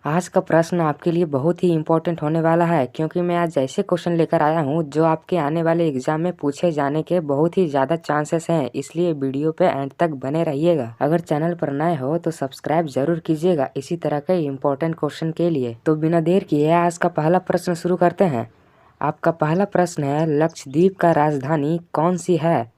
आज का प्रश्न आपके लिए बहुत ही इम्पोर्टेंट होने वाला है क्योंकि मैं आज ऐसे क्वेश्चन लेकर आया हूँ जो आपके आने वाले एग्जाम में पूछे जाने के बहुत ही ज़्यादा चांसेस हैं, इसलिए वीडियो पे एंड तक बने रहिएगा। अगर चैनल पर नए हो तो सब्सक्राइब जरूर कीजिएगा इसी तरह के इम्पोर्टेंट क्वेश्चन के लिए। तो बिना देर किए आज का पहला प्रश्न शुरू करते हैं। आपका पहला प्रश्न है, लक्षद्वीप का राजधानी कौन सी है?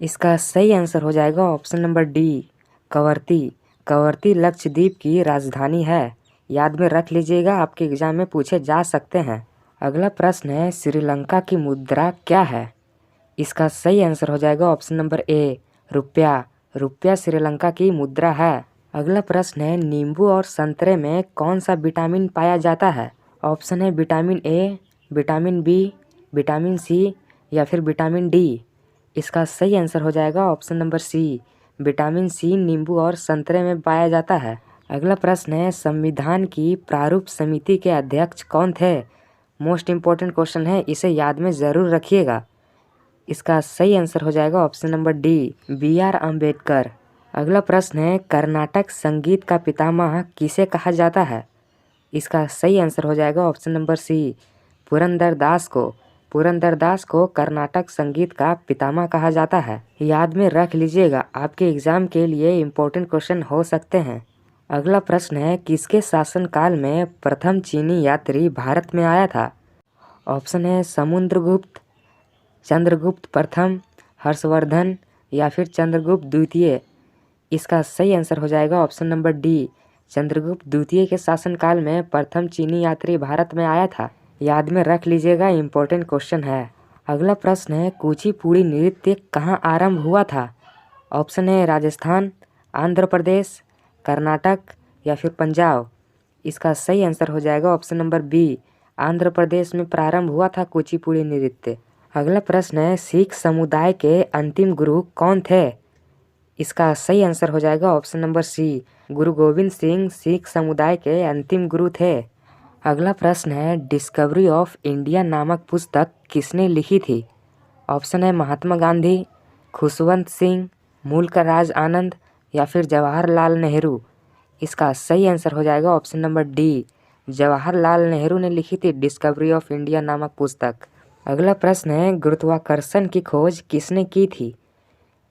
इसका सही आंसर हो जाएगा option number D, Kavaratti. Kavaratti Lakshadweep की राजधानी है। याद में रख लीजिएगा, आपके एग्जाम में पूछे जा सकते हैं। अगला प्रश्न है, श्रीलंका की मुद्रा क्या है? इसका सही आंसर हो जाएगा ऑप्शन नंबर ए, रुपया। रुपया श्रीलंका की मुद्रा है। अगला प्रश्न है, नींबू और संतरे में कौन सा विटामिन पाया जाता है? ऑप्शन है vitamin A, vitamin B, vitamin C या फिर विटामिन डी। इसका सही आंसर हो जाएगा option number C, vitamin C नींबू और संतरे में पाया जाता है। अगला प्रश्न है, संविधान की प्रारूप समिति के अध्यक्ष कौन थे? मोस्ट इम्पोर्टेंट क्वेश्चन है, इसे याद में ज़रूर रखिएगा। इसका सही आंसर हो जाएगा option number D, B R. Ambedkar. अगला प्रश्न है, कर्नाटक संगीत का पितामह किसे कहा जाता है? इसका सही आंसर हो जाएगा ऑप्शन नंबर सी, पुरंदरदास को। पुरंदरदास को कर्नाटक संगीत का पितामह कहा जाता है। याद में रख लीजिएगा, आपके एग्जाम के लिए इम्पोर्टेंट क्वेश्चन हो सकते हैं। अगला प्रश्न है, किसके शासनकाल में प्रथम चीनी यात्री भारत में आया था? ऑप्शन है समुद्रगुप्त, चंद्रगुप्त प्रथम, हर्षवर्धन या फिर चंद्रगुप्त द्वितीय। इसका सही आंसर हो जाएगा ऑप्शन नंबर डी, चंद्रगुप्त द्वितीय के शासनकाल में प्रथम चीनी यात्री भारत में आया था। याद में रख लीजिएगा, इम्पोर्टेंट क्वेश्चन है। अगला प्रश्न है, कुचिपुड़ी नृत्य कहाँ आरंभ हुआ था? ऑप्शन है राजस्थान, आंध्र प्रदेश, कर्नाटक या फिर पंजाब। इसका सही आंसर हो जाएगा option number B, Andhra Pradesh में प्रारंभ हुआ था कुचिपुड़ी नृत्य। अगला प्रश्न है, सिख समुदाय के अंतिम गुरु कौन थे? इसका सही आंसर हो जाएगा ऑप्शन नंबर सी, गुरु गोविंद सिंह सिख समुदाय के अंतिम गुरु थे। अगला प्रश्न है, डिस्कवरी ऑफ इंडिया नामक पुस्तक किसने लिखी थी? ऑप्शन है महात्मा गांधी, खुशवंत सिंह, मूलक राज आनंद या फिर जवाहरलाल नेहरू। इसका सही आंसर हो जाएगा option number D, Jawaharlal Nehru ने लिखी थी डिस्कवरी ऑफ इंडिया नामक पुस्तक। अगला प्रश्न है, गुरुत्वाकर्षण की खोज किसने की थी?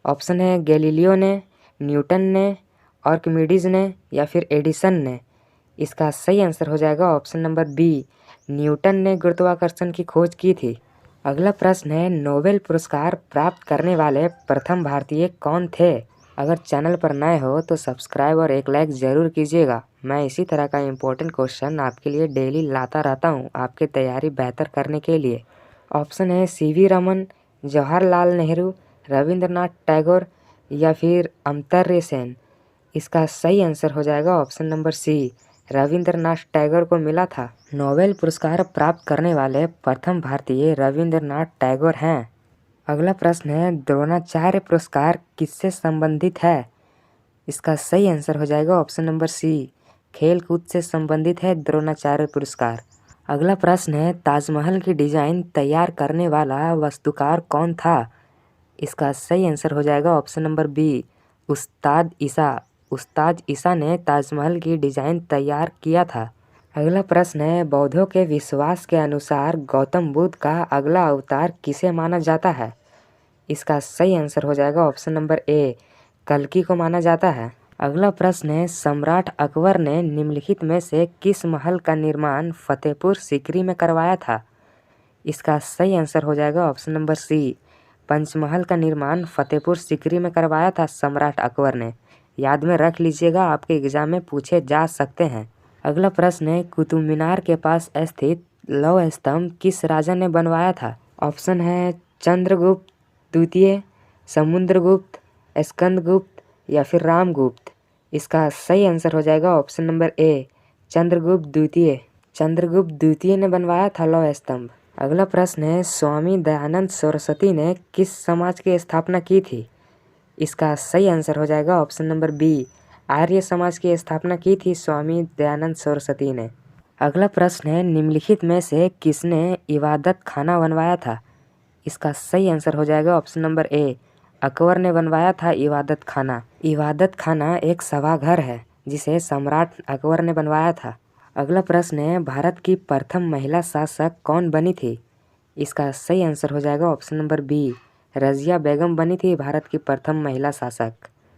ऑप्शन है गैलीलियो ने, न्यूटन ने, आर्किमिडीज ने या फिर एडिसन ने। इसका सही आंसर हो जाएगा ऑप्शन नंबर बी, न्यूटन ने गुरुत्वाकर्षण की खोज की थी। अगला प्रश्न है, नोबेल पुरस्कार प्राप्त करने वाले प्रथम भारतीय कौन थे? अगर चैनल पर नए हो तो सब्सक्राइब और एक लाइक ज़रूर कीजिएगा। मैं इसी तरह का इम्पोर्टेंट क्वेश्चन आपके लिए डेली लाता रहता हूँ आपकी तैयारी बेहतर करने के लिए। ऑप्शन है सी.वी. रमन, जवाहरलाल नेहरू, रविंद्रनाथ टैगोर या फिर अमर्त्य सेन। इसका सही आंसर हो जाएगा option number C, Rabindranath Tagore को मिला था। नोबेल पुरस्कार प्राप्त करने वाले प्रथम भारतीय रविंद्रनाथ टैगोर हैं। अगला प्रश्न है, द्रोणाचार्य पुरस्कार किससे संबंधित है? इसका सही आंसर हो जाएगा ऑप्शन नंबर सी, खेल कूद से संबंधित है द्रोणाचार्य पुरस्कार। अगला प्रश्न है, ताजमहल की डिजाइन तैयार करने वाला वास्तुकार कौन था? इसका सही आंसर हो जाएगा ऑप्शन नंबर बी, उस्ताद ईसा। उस्ताद ईसा ने ताजमहल की डिजाइन तैयार किया था। अगला प्रश्न है, बौद्धों के विश्वास के अनुसार गौतम बुद्ध का अगला अवतार किसे माना जाता है? इसका सही आंसर हो जाएगा ऑप्शन नंबर ए, कल्कि को माना जाता है। अगला प्रश्न है, सम्राट अकबर ने निम्नलिखित में से किस महल का निर्माण फतेहपुर सीकरी में करवाया था? इसका सही आंसर हो जाएगा ऑप्शन नंबर सी, पंचमहल का निर्माण फतेहपुर सीकरी में करवाया था सम्राट अकबर ने। याद में रख लीजिएगा, आपके एग्जाम में पूछे जा सकते हैं। अगला प्रश्न है, कुतुब मीनार के पास स्थित लौह स्तंभ किस राजा ने बनवाया था? ऑप्शन है चंद्रगुप्त द्वितीय, समुद्रगुप्त, स्कंदगुप्त या फिर रामगुप्त। इसका सही आंसर हो जाएगा ऑप्शन नंबर ए, चंद्रगुप्त द्वितीय। चंद्रगुप्त द्वितीय ने बनवाया था लौह स्तंभ। अगला प्रश्न है, स्वामी दयानंद सरस्वती ने किस समाज की स्थापना की थी? इसका सही आंसर हो जाएगा option number B, Arya Samaj की स्थापना की थी स्वामी दयानंद सरस्वती ने। अगला प्रश्न है, निम्नलिखित में से किसने इबादत खाना बनवाया था? इसका सही आंसर हो जाएगा ऑप्शन नंबर ए, अकबर ने बनवाया था इबादत खाना। इबादत खाना एक सभाघर है जिसे सम्राट अकबर ने बनवाया था। अगला प्रश्न है, भारत की प्रथम महिला शासक कौन बनी थी? इसका सही आंसर हो जाएगा ऑप्शन नंबर बी, रजिया बेगम बनी थी भारत की प्रथम महिला शासक।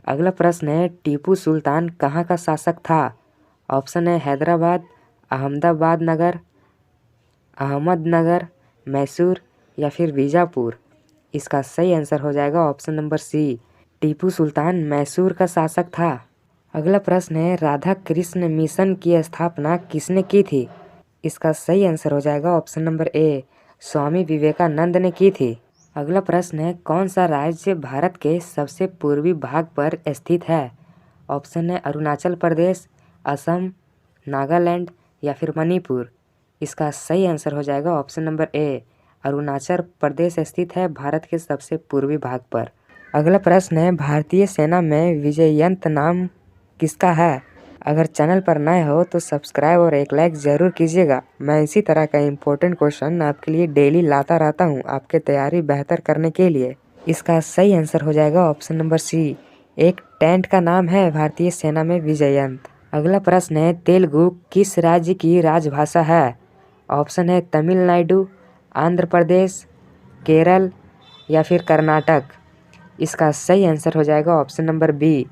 अगला प्रश्न है, टीपू सुल्तान कहाँ का शासक था? ऑप्शन है हैदराबाद, अहमदाबाद नगर, अहमदनगर, मैसूर या फिर बीजापुर। इसका सही आंसर हो जाएगा ऑप्शन नंबर सी, टीपू सुल्तान मैसूर का शासक था। अगला प्रश्न है, राधा कृष्ण मिशन की स्थापना किसने की थी? इसका सही आंसर हो जाएगा option number A, Swami Vivekananda ने की थी। अगला प्रश्न है, कौन सा राज्य भारत के सबसे पूर्वी भाग पर स्थित है? ऑप्शन है अरुणाचल प्रदेश, असम, नागालैंड या फिर मणिपुर। इसका सही आंसर हो जाएगा option number A, Arunachal Pradesh स्थित है भारत के सबसे पूर्वी भाग पर। अगला प्रश्न है, भारतीय सेना में विजयंत नाम किसका है? अगर चैनल पर नए हो तो सब्सक्राइब और एक लाइक ज़रूर कीजिएगा। मैं इसी तरह का इम्पोर्टेंट क्वेश्चन आपके लिए डेली लाता रहता हूं, आपके तैयारी बेहतर करने के लिए। इसका सही आंसर हो जाएगा ऑप्शन नंबर सी, एक टेंट का नाम है भारतीय सेना में विजयंत। अगला प्रश्न है, तेलुगु किस राज्य की राजभाषा है? ऑप्शन है तमिलनाडु, आंध्र प्रदेश, केरल या फिर कर्नाटक। इसका सही आंसर हो जाएगा option number B,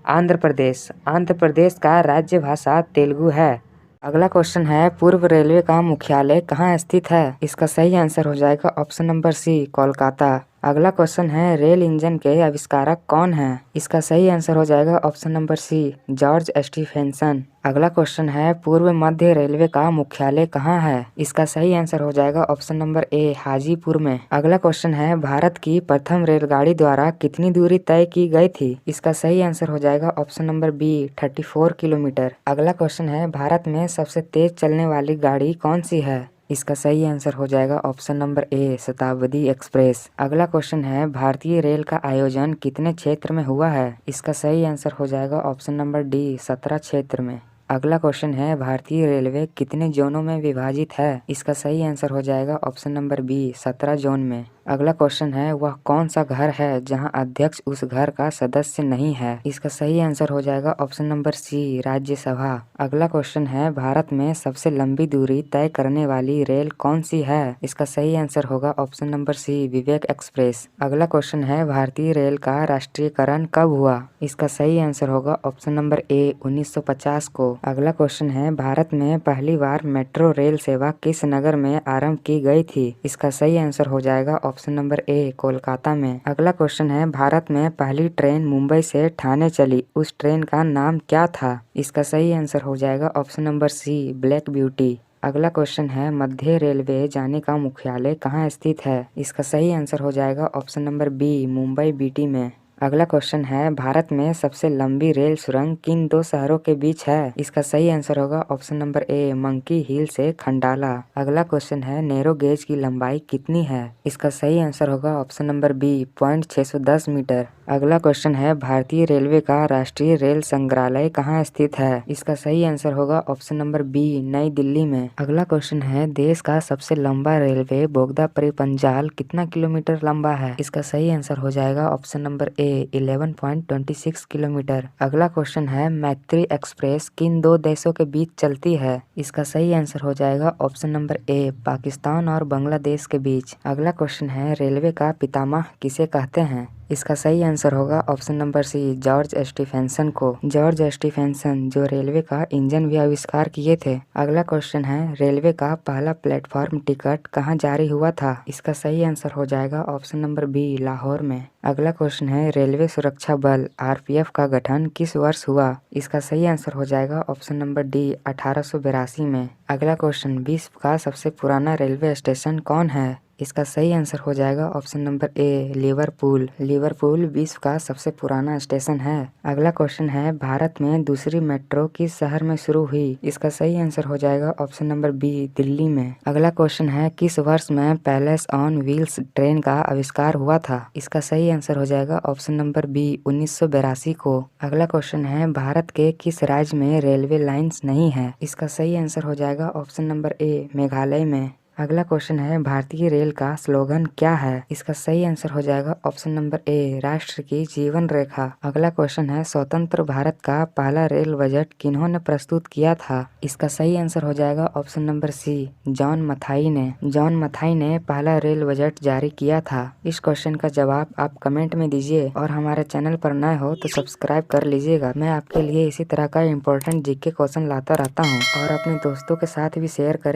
Andhra Pradesh. Andhra Pradesh का राज्य भाषा तेलुगु है। अगला क्वेश्चन है, पूर्व रेलवे का मुख्यालय कहाँ स्थित है? इसका सही आंसर हो जाएगा ऑप्शन नंबर सी, कोलकाता। अगला क्वेश्चन है, रेल इंजन के आविष्कारक कौन हैं? इसका सही आंसर हो जाएगा option number C, George Stephenson. अगला क्वेश्चन है, पूर्व मध्य रेलवे का मुख्यालय कहाँ है? इसका सही आंसर हो जाएगा ऑप्शन नंबर ए, हाजीपुर में। अगला क्वेश्चन है, भारत की प्रथम रेलगाड़ी द्वारा कितनी दूरी तय की गई थी? इसका सही आंसर हो जाएगा ऑप्शन नंबर बी, 34 किलोमीटर। अगला क्वेश्चन है, भारत में सबसे तेज चलने वाली गाड़ी कौन सी है? इसका सही आंसर हो जाएगा ऑप्शन नंबर ए, शताब्दी एक्सप्रेस। अगला क्वेश्चन है, भारतीय रेल का आयोजन कितने क्षेत्र में हुआ है? इसका सही आंसर हो जाएगा ऑप्शन नंबर डी, 17 क्षेत्र में। अगला क्वेश्चन है, भारतीय रेलवे कितने जोनों में विभाजित है? इसका सही आंसर हो जाएगा ऑप्शन नंबर बी, 17 जोन में। अगला क्वेश्चन है, वह कौन सा घर है जहां अध्यक्ष उस घर का सदस्य नहीं है? इसका सही आंसर हो जाएगा ऑप्शन नंबर सी, राज्यसभा। अगला क्वेश्चन है, भारत में सबसे लंबी दूरी तय करने वाली रेल कौन सी है? इसका सही आंसर होगा ऑप्शन नंबर सी, विवेक एक्सप्रेस। अगला क्वेश्चन है, भारतीय रेल का राष्ट्रीयकरण कब हुआ? इसका सही आंसर होगा ऑप्शन नंबर ए, 1950 को। अगला क्वेश्चन है, भारत में पहली बार मेट्रो रेल सेवा किस नगर में आरंभ की गई थी? इसका सही आंसर हो जाएगा ऑप्शन नंबर ए, कोलकाता में। अगला क्वेश्चन है, भारत में पहली ट्रेन मुंबई से ठाणे चली, उस ट्रेन का नाम क्या था? इसका सही आंसर हो जाएगा option number C, black beauty. अगला क्वेश्चन है, मध्य रेलवे जाने का मुख्यालय कहाँ स्थित है? इसका सही आंसर हो जाएगा option number B, Mumbai VT में। अगला क्वेश्चन है, भारत में सबसे लंबी रेल सुरंग किन दो शहरों के बीच है? इसका सही आंसर होगा ऑप्शन नंबर ए, मंकी हिल से खंडाला। अगला क्वेश्चन है, नैरो गेज की लंबाई कितनी है? इसका सही आंसर होगा ऑप्शन नंबर बी, 610 मीटर। अगला क्वेश्चन है, भारतीय रेलवे का राष्ट्रीय रेल संग्रहालय कहाँ स्थित है? इसका सही आंसर होगा ऑप्शन नंबर बी, नई दिल्ली में। अगला क्वेश्चन है, देश का सबसे लंबा रेलवे बोगदा परिपंजाल कितना किलोमीटर लंबा है? इसका सही आंसर हो जाएगा ऑप्शन नंबर ए, 11.26 किलोमीटर। अगला क्वेश्चन है, मैत्री एक्सप्रेस किन दो देशों के बीच चलती है? इसका सही आंसर हो जाएगा ऑप्शन नंबर ए, पाकिस्तान और बांग्लादेश के बीच। अगला क्वेश्चन है, रेलवे का पितामह किसे कहते हैं? इसका सही आंसर होगा option number C, George Stephenson को। जॉर्ज स्टीफेंसन जो रेलवे का इंजन भी आविष्कार किए थे। अगला क्वेश्चन है, रेलवे का पहला प्लेटफॉर्म टिकट कहाँ जारी हुआ था? इसका सही आंसर हो जाएगा ऑप्शन नंबर बी, लाहौर में। अगला क्वेश्चन है, रेलवे सुरक्षा बल आरपीएफ का गठन किस वर्ष हुआ? इसका सही आंसर हो जाएगा ऑप्शन नंबर डी, 1882 में। अगला क्वेश्चन, विश्व का सबसे पुराना रेलवे स्टेशन कौन है? इसका सही आंसर हो जाएगा option number A, Liverpool. Liverpool विश्व का सबसे पुराना स्टेशन है। अगला क्वेश्चन है, भारत में दूसरी मेट्रो किस शहर में शुरू हुई? इसका सही आंसर हो जाएगा ऑप्शन नंबर बी, दिल्ली में। अगला क्वेश्चन है, किस वर्ष में पैलेस ऑन व्हील्स ट्रेन का आविष्कार हुआ था? इसका सही आंसर हो जाएगा ऑप्शन नंबर बी, 1982 को। अगला क्वेश्चन है, भारत के किस राज्य में रेलवे लाइन्स नहीं है? इसका सही आंसर हो जाएगा ऑप्शन नंबर ए, मेघालय में। अगला क्वेश्चन है भारतीय रेल का स्लोगन क्या है? इसका सही आंसर हो जाएगा ऑप्शन नंबर ए, राष्ट्र की जीवन रेखा। अगला क्वेश्चन है स्वतंत्र भारत का पहला रेल बजट किन्होंने प्रस्तुत किया था? इसका सही आंसर हो जाएगा option number C, John Mathai ने। जॉन मथाई ने पहला रेल बजट जारी किया था। इस क्वेश्चन का जवाब आप कमेंट में दीजिए और हमारे चैनल पर नए हो तो सब्सक्राइब कर लीजिएगा। मैं आपके लिए इसी तरह का इम्पोर्टेंट जीके क्वेश्चन लाता रहता हूँ और अपने दोस्तों के साथ भी शेयर करें।